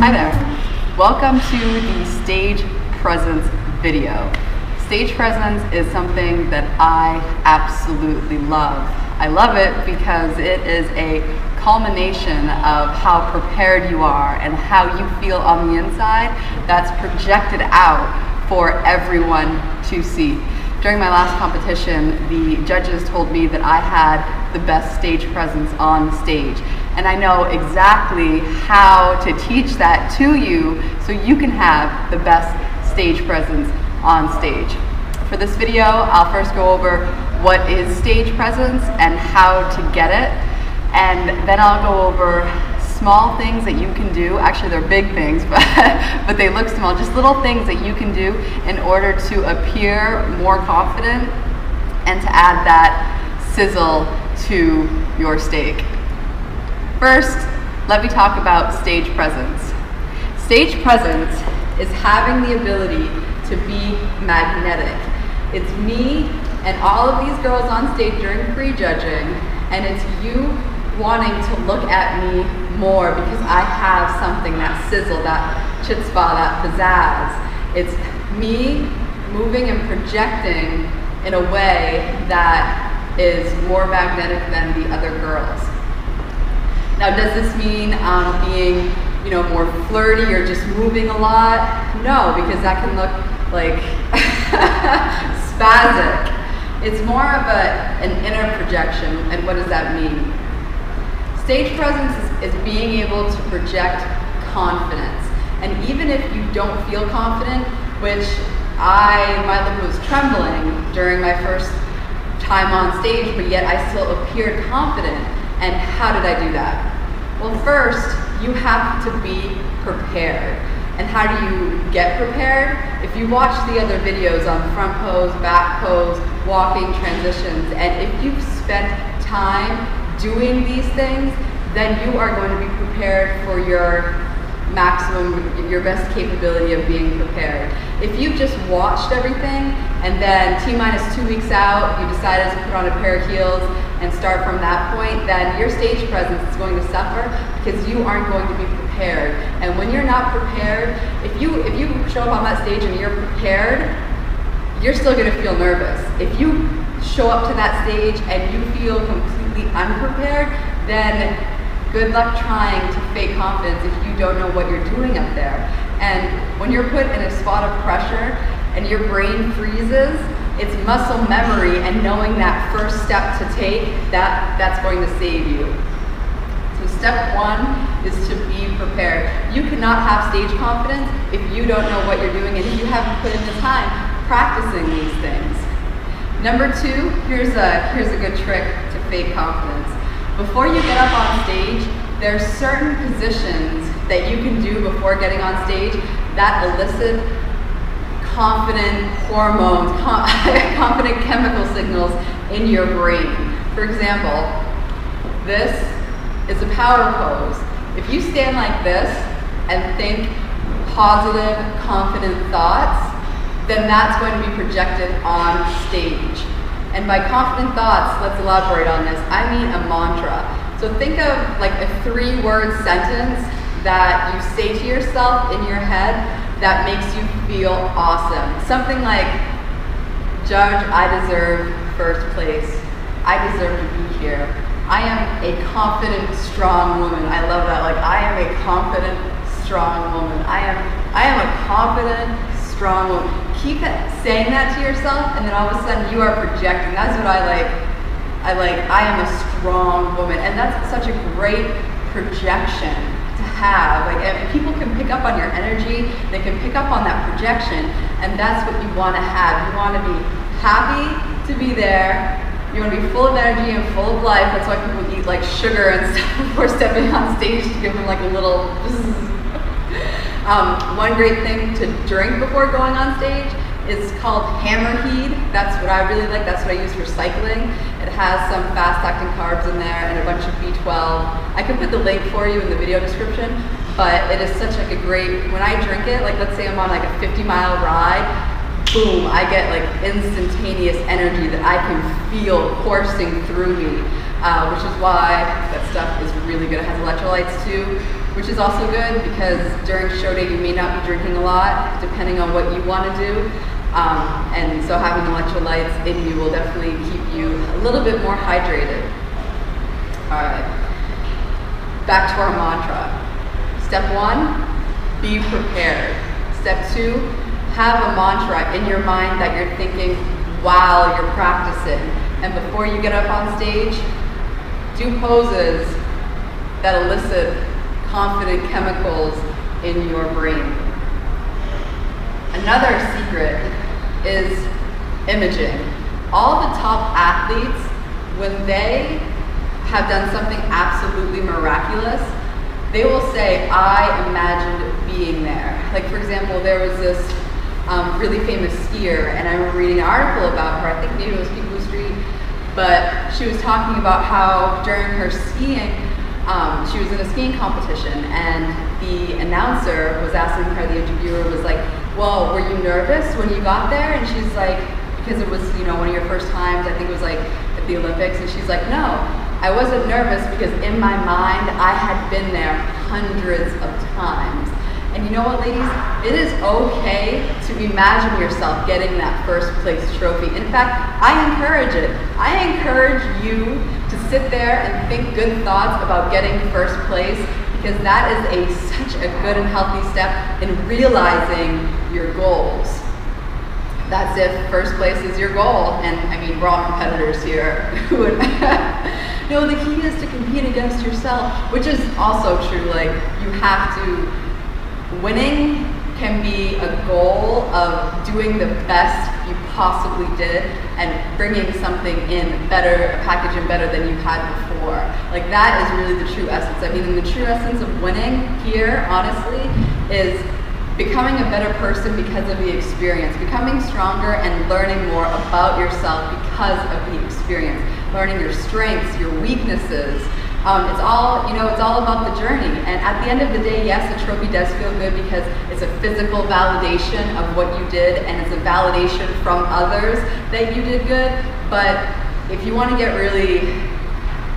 Hi there. Welcome to the stage presence video. Stage presence is something that I absolutely love. I love it because it is a culmination of how prepared you are and how you feel on the inside that's projected out for everyone to see. During my last competition, the judges told me that I had the best stage presence on stage. And I know exactly how to teach that to you so you can have the best stage presence on stage. For this video, I'll first go over what is stage presence and how to get it. And then I'll go over small things that you can do. Actually, they're big things, but they look small. Just little things that you can do in order to appear more confident and to add that sizzle to your steak. First, let me talk about stage presence. Stage presence is having the ability to be magnetic. It's me and all of these girls on stage during prejudging, and it's you wanting to look at me more because I have something, that sizzle, that chutzpah, that pizzazz. It's me moving and projecting in a way that is more magnetic than the other girls. Now, does this mean being, more flirty or just moving a lot? No, because that can look like spastic. It's more of an inner projection. And what does that mean? Stage presence is being able to project confidence. And even if you don't feel confident, which my lip was trembling during my first time on stage, but yet I still appeared confident. And how did I do that? Well, first, you have to be prepared. And how do you get prepared? If you watch the other videos on front pose, back pose, walking, transitions, and if you've spent time doing these things, then you are going to be prepared for your maximum, your best capability of being prepared. If you've just watched everything and then T-minus 2 weeks out, you decided to put on a pair of heels and start from that point, then your stage presence is going to suffer because you aren't going to be prepared. And when you're not prepared, if you show up on that stage and you're prepared, you're still going to feel nervous. If you show up to that stage and you feel completely unprepared, then good luck trying to fake confidence if you don't know what you're doing up there. And when you're put in a spot of pressure and your brain freezes, it's muscle memory and knowing that first step to take, that's going to save you. So step one is to be prepared. You cannot have stage confidence if you don't know what you're doing and if you haven't put in the time practicing these things. Number two, here's a good trick to fake confidence. Before you get up on stage, there's certain positions that you can do before getting on stage that elicit confident hormones, confident chemical signals in your brain. For example, this is a power pose. If you stand like this and think positive, confident thoughts, then that's going to be projected on stage. And by confident thoughts, let's elaborate on this. I mean a mantra. So think of like a 3-word sentence that you say to yourself in your head that makes you feel awesome. Something like, Judge, I deserve first place. I deserve to be here. I am a confident, strong woman. I love that. Like, I am a confident, strong woman. I am a confident, strong woman. Keep saying that to yourself, and then all of a sudden you are projecting. That's what I like. I am a strong woman, and that's such a great projection to have. Like, and people can pick up on your energy. They can pick up on that projection, and that's what you want to have. You want to be happy to be there. You want to be full of energy and full of life. That's why people eat like sugar and stuff before stepping on stage to give them like a little. One great thing to drink before going on stage is called Hammerheed. That's what I really like. That's what I use for cycling. It has some fast-acting carbs in there and a bunch of B12. I can put the link for you in the video description, but it is such like a great, when I drink it, like let's say I'm on like a 50-mile ride, boom, I get like instantaneous energy that I can feel coursing through me, which is why that stuff is really good. It has electrolytes too. which is also good because during show day you may not be drinking a lot, depending on what you want to do. And so having electrolytes in you will definitely keep you a little bit more hydrated. All right, back to our mantra. Step 1, be prepared. Step 2, have a mantra in your mind that you're thinking while you're practicing. And before you get up on stage, do poses that elicit confident chemicals in your brain. Another secret is imaging. All the top athletes, when they have done something absolutely miraculous, they will say, I imagined being there. Like for example, there was this really famous skier, and I remember reading an article about her, I think maybe it was People Street, but she was talking about how during her skiing, she was in a skiing competition, and the announcer was asking her, the interviewer was like, well, were you nervous when you got there? And she's like, because it was, you know, one of your first times, I think it was like at the Olympics, and she's like, no, I wasn't nervous because in my mind, I had been there hundreds of times. And you know what, ladies? It is okay to imagine yourself getting that first place trophy. In fact, I encourage it. I encourage you to sit there and think good thoughts about getting first place, because that is such a good and healthy step in realizing your goals. That's if first place is your goal, and I mean, we're all competitors here. No, the key is to compete against yourself, which is also true. Like, you have to, winning can be a goal of doing the best you possibly did and bringing something in better, a package in better than you had before. Like, that is really the true essence. I mean, the true essence of winning here, honestly, is becoming a better person because of the experience, becoming stronger and learning more about yourself because of the experience, learning your strengths, your weaknesses. It's all, you know, it's all about the journey. And at the end of the day, yes, the trophy does feel good because it's a physical validation of what you did, and it's a validation from others that you did good. But if you want to get really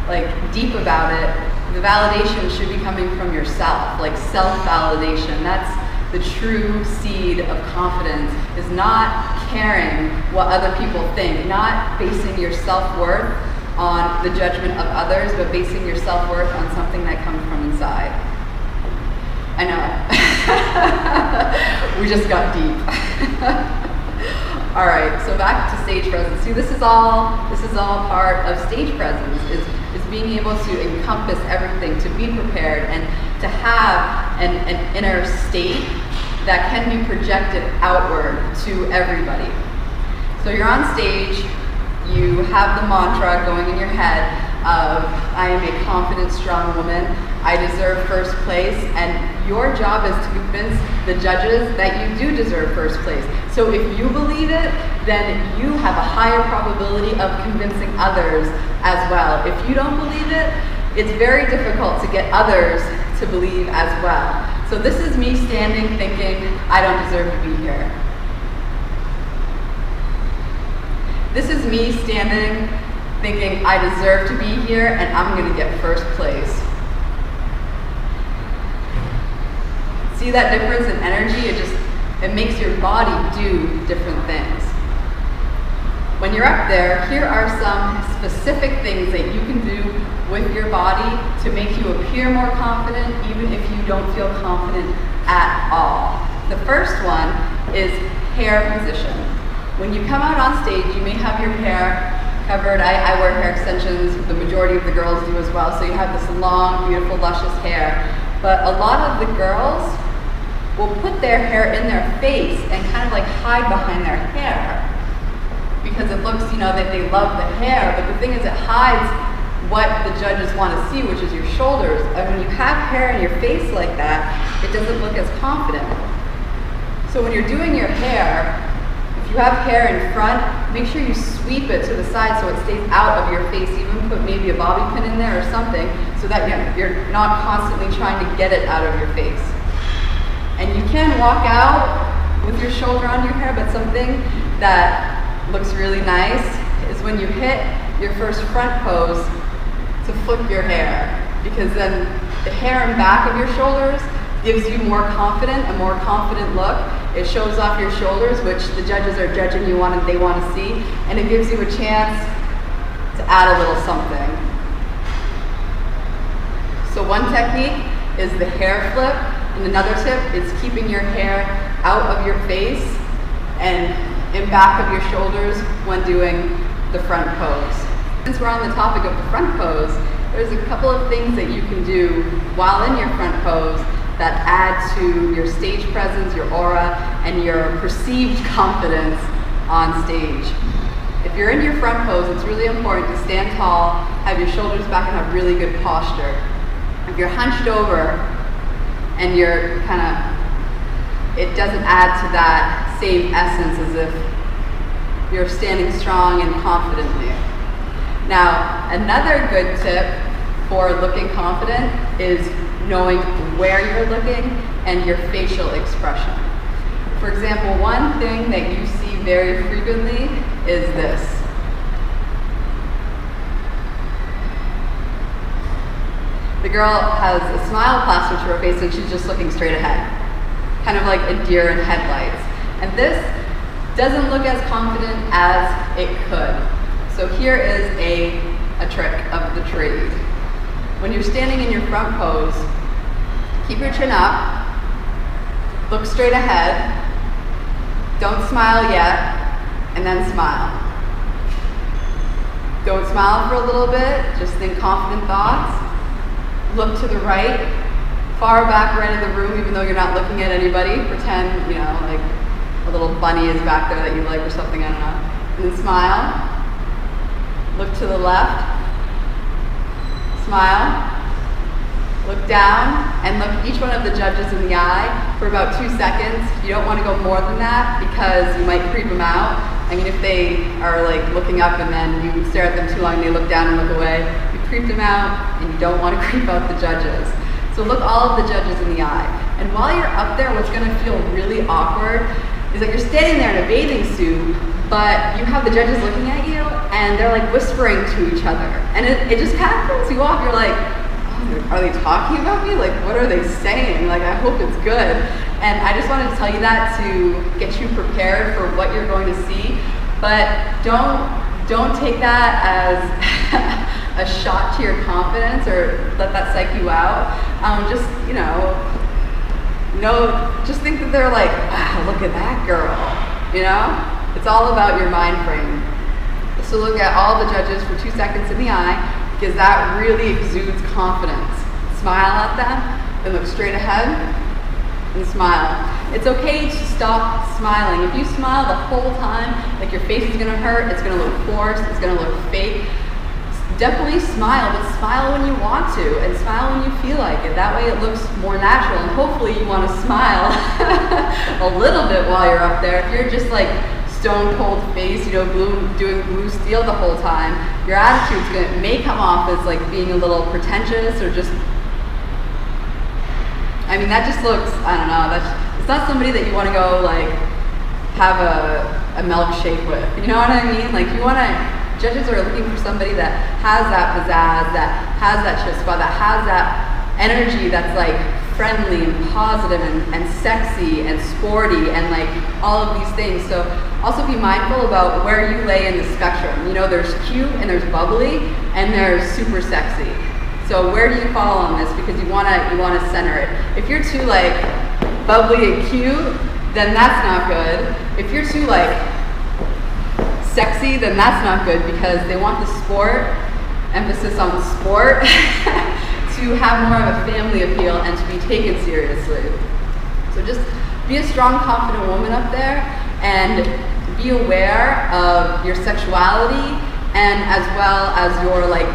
like deep about it, the validation should be coming from yourself, like self-validation. That's the true seed of confidence, is not caring what other people think, not basing your self-worth on the judgment of others, but basing your self-worth on something that comes from inside. I know. We just got deep. All right, so back to stage presence. See, this is all part of stage presence, is being able to encompass everything, to be prepared, and to have an inner state that can be projected outward to everybody. So you're on stage, you have the mantra going in your head of, I am a confident, strong woman, I deserve first place, and your job is to convince the judges that you do deserve first place. So if you believe it, then you have a higher probability of convincing others as well. If you don't believe it, it's very difficult to get others to believe as well. So this is me standing thinking, I don't deserve to be here. This is me standing thinking, I deserve to be here and I'm going to get first place. See that difference in energy? It makes your body do different things. When you're up there, here are some specific things that you can do with your body to make you appear more confident, even if you don't feel confident at all. The first one is hair position. When you come out on stage, you may have your hair covered. I wear hair extensions. The majority of the girls do as well. So you have this long, beautiful, luscious hair. But a lot of the girls will put their hair in their face and kind of like hide behind their hair, because it looks, you know, that they love the hair. But the thing is, it hides what the judges want to see, which is your shoulders. And when you have hair in your face like that, it doesn't look as confident. So when you're doing your hair, if you have hair in front, make sure you sweep it to the side so it stays out of your face. Even put maybe a bobby pin in there or something, so that you're not constantly trying to get it out of your face. And you can walk out with your shoulder on your hair, but something that looks really nice is when you hit your first front pose to flip your hair, because then The hair and back of your shoulders gives you a more confident look. It shows off your shoulders, which the judges are judging they want to see, and it gives you a chance to add a little something. So one technique is the hair flip, and another tip is keeping your hair out of your face and in back of your shoulders when doing the front pose. Since we're on the topic of the front pose, there's a couple of things that you can do while in your front pose that add to your stage presence, your aura, and your perceived confidence on stage. If you're in your front pose, it's really important to stand tall, have your shoulders back, and have really good posture. If you're hunched over and you're it doesn't add to that same essence as if you're standing strong and confidently. Now, another good tip for looking confident is knowing where you're looking and your facial expression. For example, one thing that you see very frequently is this. The girl has a smile plastered to her face and she's just looking straight ahead, kind of like a deer in headlights. And this doesn't look as confident as it could. So here is a trick of the trade. When you're standing in your front pose, keep your chin up, look straight ahead, don't smile yet, and then smile. Don't smile for a little bit, just think confident thoughts. Look to the right, far back right in the room, even though you're not looking at anybody. Pretend, like a little bunny is back there that you like or something, I don't know. And then smile. Look to the left, smile, look down, and look each one of the judges in the eye for about 2 seconds. You don't want to go more than that because you might creep them out. I mean, if they are like looking up and then you stare at them too long and they look down and look away, you creep them out and you don't want to creep out the judges. So look all of the judges in the eye. And while you're up there, what's going to feel really awkward is that you're standing there in a bathing suit, but you have the judges looking at you and they're like whispering to each other. And it just kind of throws you off. You're like, oh, are they talking about me? Like, what are they saying? Like, I hope it's good. And I just wanted to tell you that to get you prepared for what you're going to see. But don't take that as a shot to your confidence or let that psych you out. Just, just think that they're like, wow, look at that girl, It's all about your mind frame. So look at all the judges for 2 seconds in the eye because that really exudes confidence. Smile at them and look straight ahead and smile. It's okay to stop smiling. If you smile the whole time, like your face is gonna hurt, it's gonna look forced, it's gonna look fake. Definitely smile, but smile when you want to and smile when you feel like it. That way it looks more natural and hopefully you want to smile a little bit while you're up there. If you're just like stone cold face, doing blue steel the whole time, your attitude may come off as like being a little pretentious or just, that just looks, I don't know, it's not somebody that you want to go like have a milkshake with, you know what I mean? Like judges are looking for somebody that has that pizzazz, that has that chutzpah, that has that energy that's like friendly and positive and sexy and sporty and like all of these things. So also be mindful about where you lay in the spectrum. There's cute and there's bubbly and there's super sexy. So where do you fall on this? Because you wanna center it. If you're too like bubbly and cute, then that's not good. If you're too like sexy, then that's not good because they want the sport, emphasis on sport, to have more of a family appeal and to be taken seriously. So just be a strong, confident woman up there and be aware of your sexuality and as well as your like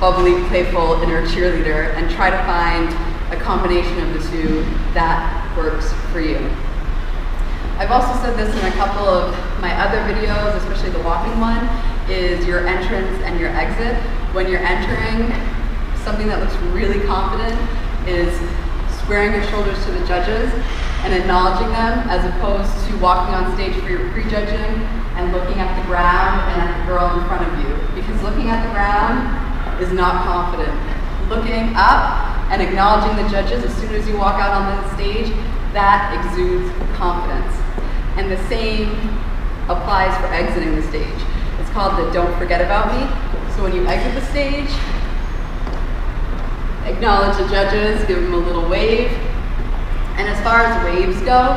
bubbly, playful inner cheerleader and try to find a combination of the two that works for you. I've also said this in a couple of my other videos, especially the walking one, is your entrance and your exit. When you're entering, something that looks really confident is squaring your shoulders to the judges and acknowledging them as opposed to walking on stage for your prejudging and looking at the ground and at the girl in front of you. Because looking at the ground is not confident. Looking up and acknowledging the judges as soon as you walk out on the stage, that exudes confidence. And the same applies for exiting the stage. It's called the don't forget about me. So when you exit the stage, acknowledge the judges, give them a little wave. And as far as waves go,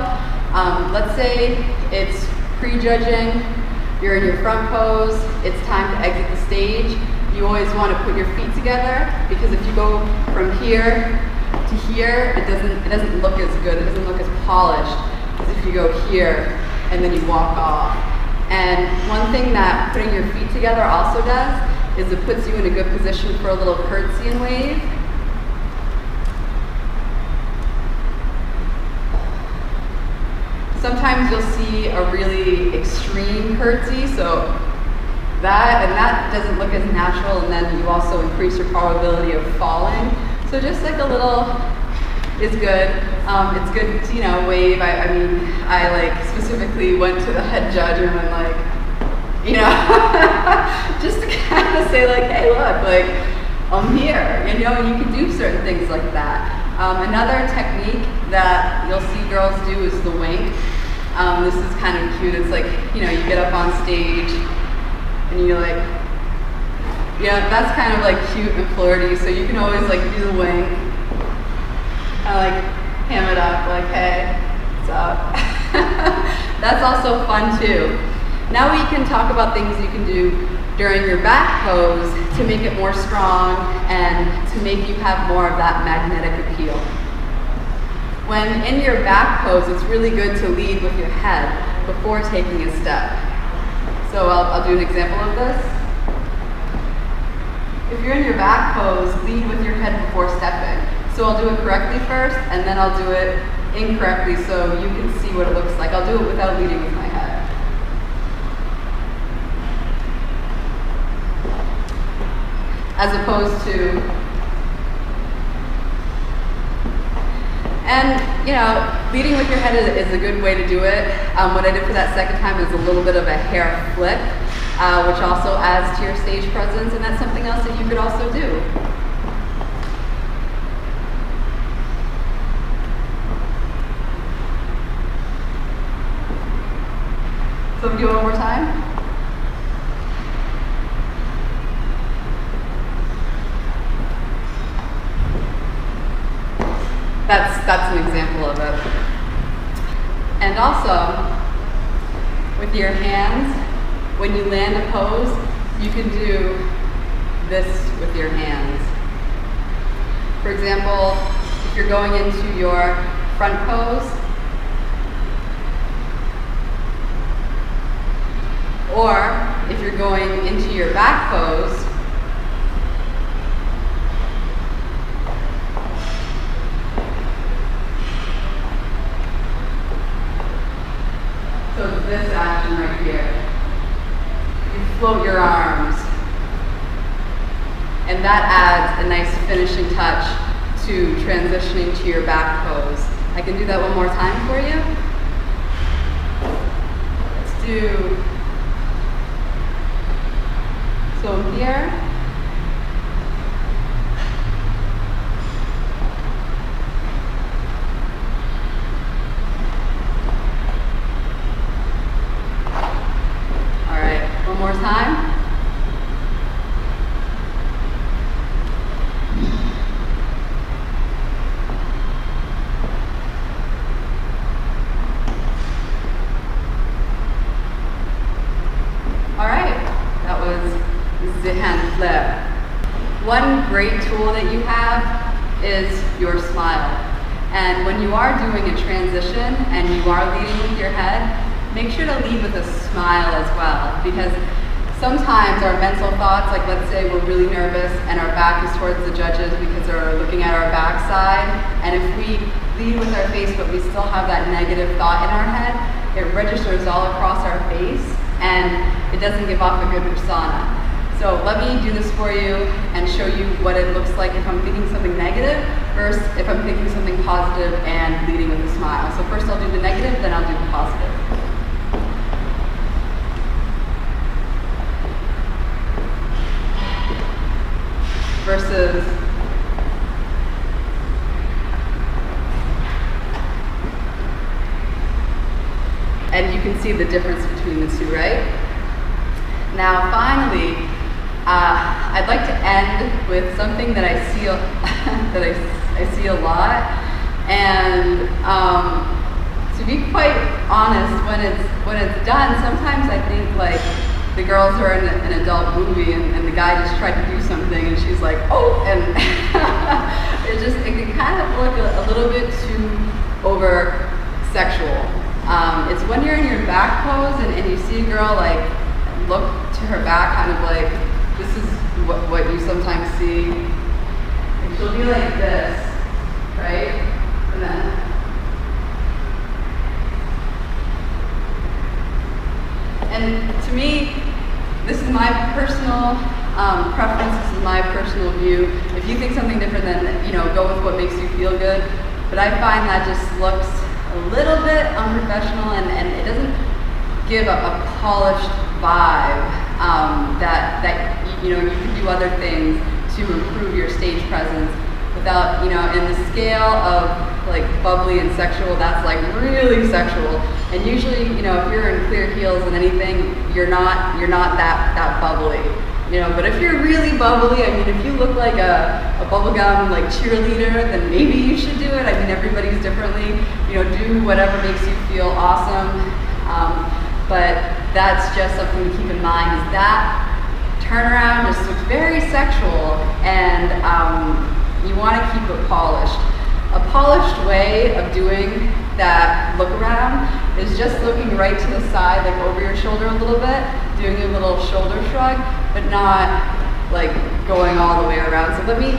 let's say it's pre-judging, you're in your front pose, it's time to exit the stage. You always want to put your feet together, because if you go from here to here, it doesn't look as good, it doesn't look as polished as if you go here and then you walk off. And one thing that putting your feet together also does is it puts you in a good position for a little curtsy and wave. Sometimes you'll see a really extreme curtsy, so that doesn't look as natural, and then you also increase your probability of falling. So just like a little is good. It's good to, you know, wave. I mean, I like specifically went to the head judge and went like, you know, just to kind of say like, hey, look, like I'm here, you know, and you can do certain things like that. Another technique that you'll see girls do is the wink. This is kind of cute. It's like, you know, you get up on stage and you like, yeah, that's kind of like cute and flirty. So you can always like do the wink, kind of like ham it up, like, hey, what's up? That's also fun too. Now we can talk about things you can do during your back pose to make it more strong and to make you have more of that magnetic appeal. When in your back pose, it's really good to lead with your head before taking a step. So I'll do an example of this. If you're in your back pose, lead with your head before stepping. So I'll do it correctly first, and then I'll do it incorrectly so you can see what it looks like. I'll do it without leading with my head. As opposed to, and you know, leading with your head is a good way to do it. What I did for that second time is a little bit of a hair flip, which also adds to your stage presence, and that's something else that you could also do. So we do it one more time. That's an example of it. And also, with your hands, when you land a pose, you can do this with your hands. For example, if you're going into your front pose, or if you're going into your back pose, so this action right here, you float your arms, and that adds a nice finishing touch to transitioning to your back pose. I can do that one more time for you. Let's do, so here, all right, one more time. All right, that was the hand flip. One great tool that you have is your smile. And when you are doing a transition and you are leading with your head, make sure to lead with a smile as well, because sometimes our mental thoughts, like let's say we're really nervous and our back is towards the judges because they're looking at our backside, and if we lead with our face but we still have that negative thought in our head, it registers all across our face and it doesn't give off a good persona. So let me do this for you and show you what it looks like if I'm thinking something negative versus if I'm thinking something positive and leading with a smile. So first I'll do the negative, then I'll do the positive. Versus and you can see the difference between the two, right? Now, finally, I'd like to end with something that I see that I see a lot, and to be quite honest, when it's done, sometimes I think like the girls are in an adult movie and the guy just tried to do something and she's like, oh, and it can kind of look a little bit too over sexual. It's when you're in your back pose and you see a girl like look to her back, kind of like, this is what you sometimes see. And she'll be like this, right? And then and to me, this is my personal preference, this is my personal view. If you think something different, then go with what makes you feel good. But I find that just looks a little bit unprofessional and it doesn't give a polished vibe that you can do other things to improve your stage presence without, in the scale of like bubbly and sexual, that's like really sexual. And usually, if you're in clear heels and anything, you're not that bubbly. But if you're really bubbly, I mean, if you look like a bubblegum like cheerleader, then maybe you should do it. I mean, everybody's differently. Do whatever makes you feel awesome. But that's just something to keep in mind, is that turnaround just looks very sexual, and you want to keep it polished. A polished way of doing that look around is just looking right to the side, like over your shoulder a little bit, doing a little shoulder shrug, but not like going all the way around. So let me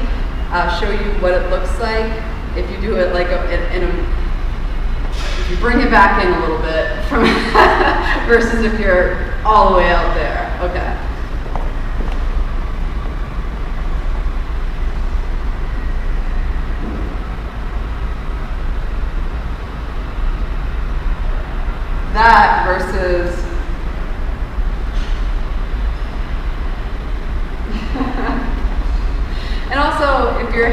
show you what it looks like if you do it like if you bring it back in a little bit from versus if you're all the way out there. Okay. That versus and also if you're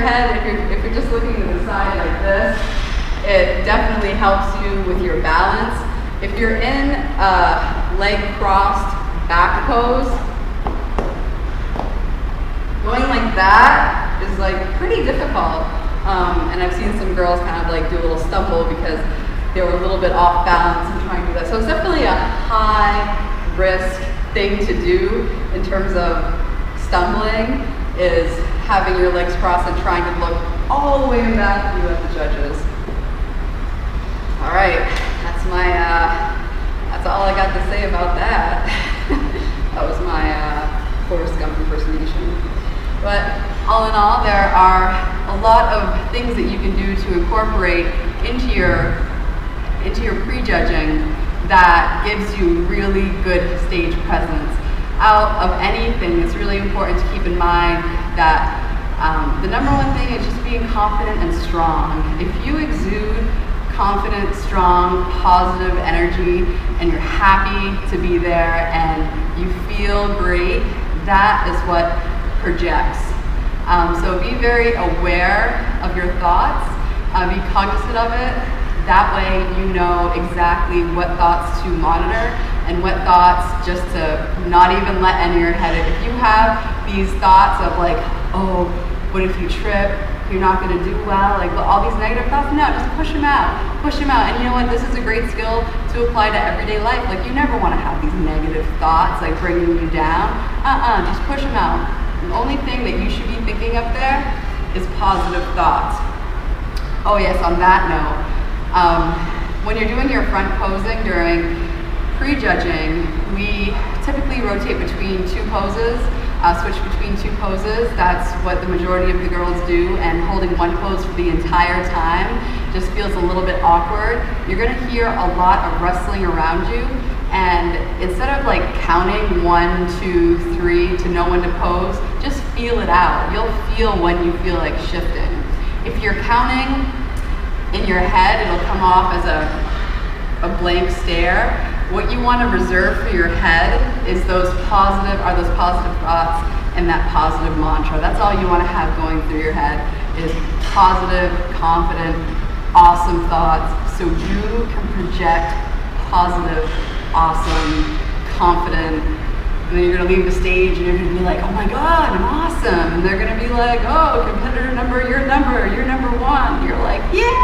just looking to the side like this, it definitely helps you with your balance. If you're in a leg crossed back pose, going like that is like pretty difficult. And I've seen some girls kind of like do a little stumble because they were a little bit off balance and trying to do that. So it's definitely a high risk thing to do in terms of stumbling, is having your legs crossed and trying to look all the way back to you at the judges. All right, that's all I got to say about that. That was my Forrest Gump impersonation. But all in all, there are a lot of things that you can do to incorporate into your prejudging that gives you really good stage presence. Out of anything, it's really important to keep in mind that the number one thing is just being confident and strong. If you exude confident, strong, positive energy and you're happy to be there and you feel great, that is what projects. So be very aware of your thoughts, be cognizant of it. That way you know exactly what thoughts to monitor and what thoughts just to not even let enter your head. If you have these thoughts of like, oh, what if you trip? You're not going to do well, like all these negative thoughts, no, just push them out. And you know what, this is a great skill to apply to everyday life. Like you never want to have these negative thoughts like bringing you down. Just push them out. The only thing that you should be thinking up there is positive thoughts. Oh yes, on that note, when you're doing your front posing during prejudging, we typically rotate between two poses, switch between two poses. That's what the majority of the girls do, and holding one pose for the entire time just feels a little bit awkward. You're gonna hear a lot of rustling around you, and instead of like counting 1, 2, 3 to know when to pose, just feel it out. You'll feel when you feel like shifting. If you're counting in your head, it'll come off as a blank stare. What you want to reserve for your head is those positive thoughts and that positive mantra. That's all you want to have going through your head, is positive, confident, awesome thoughts, so you can project positive, awesome, confident, and then you're gonna leave the stage and you're gonna be like, oh my God, I'm awesome. And they're gonna be like, oh, competitor number, you're number one. You're like, yeah.